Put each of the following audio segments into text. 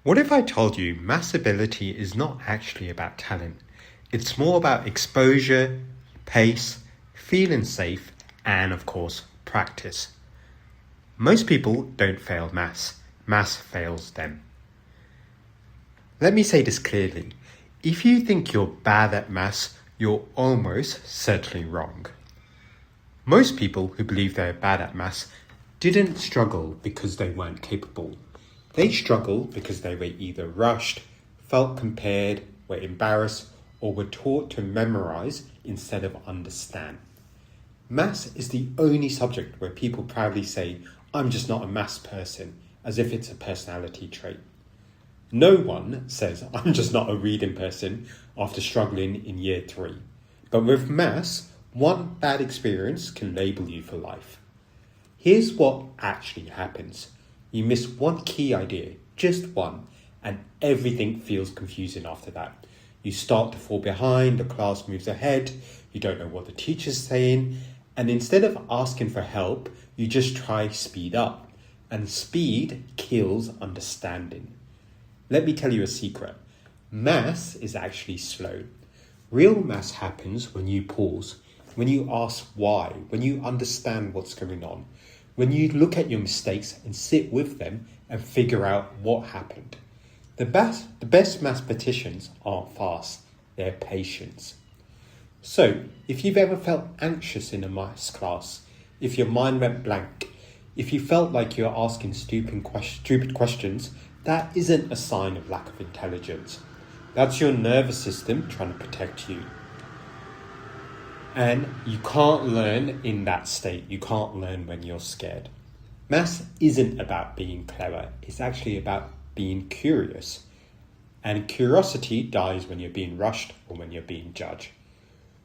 What if I told you maths ability is not actually about talent? It's more about exposure, pace, feeling safe, and of course, practice. Most people don't fail maths. Maths fails them. Let me say this clearly. If you think you're bad at maths, you're almost certainly wrong. Most people who believe they're bad at maths didn't struggle because they weren't capable. They struggled because they were either rushed, felt compared, were embarrassed, or were taught to memorize instead of understand. Maths is the only subject where people proudly say, "I'm just not a maths person," as if it's a personality trait. No one says, "I'm just not a reading person," after struggling in year 3. But with maths, one bad experience can label you for life. Here's what actually happens. You miss one key idea, just one, and everything feels confusing after that. You start to fall behind, the class moves ahead, you don't know what the teacher's saying, and instead of asking for help, you just try speed up. And speed kills understanding. Let me tell you a secret. Maths is actually slow. Real maths happens when you pause, when you ask why, when you understand what's going on, when you look at your mistakes and sit with them and figure out what happened. The best mathematicians aren't fast, they're patient. So, if you've ever felt anxious in a maths class, if your mind went blank, if you felt like you're asking stupid questions, that isn't a sign of lack of intelligence. That's your nervous system trying to protect you. And you can't learn in that state. You can't learn when you're scared. Maths isn't about being clever. It's actually about being curious. And curiosity dies when you're being rushed or when you're being judged.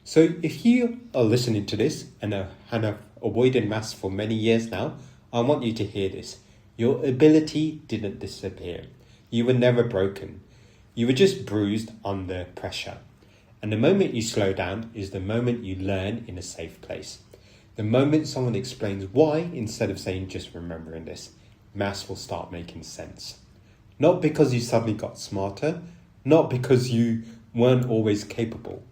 So if you are listening to this and have avoided maths for many years now, I want you to hear this. Your ability didn't disappear. You were never broken. You were just bruised under pressure. And the moment you slow down is the moment you learn in a safe place. The moment someone explains why, instead of saying just remembering this, maths will start making sense. Not because you suddenly got smarter, not because you weren't always capable.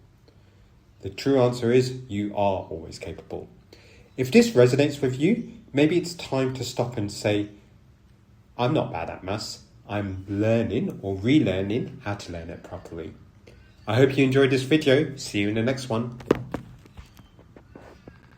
The true answer is you are always capable. If this resonates with you, maybe it's time to stop and say, I'm not bad at maths. I'm learning or relearning how to learn it properly. I hope you enjoyed this video. See you in the next one.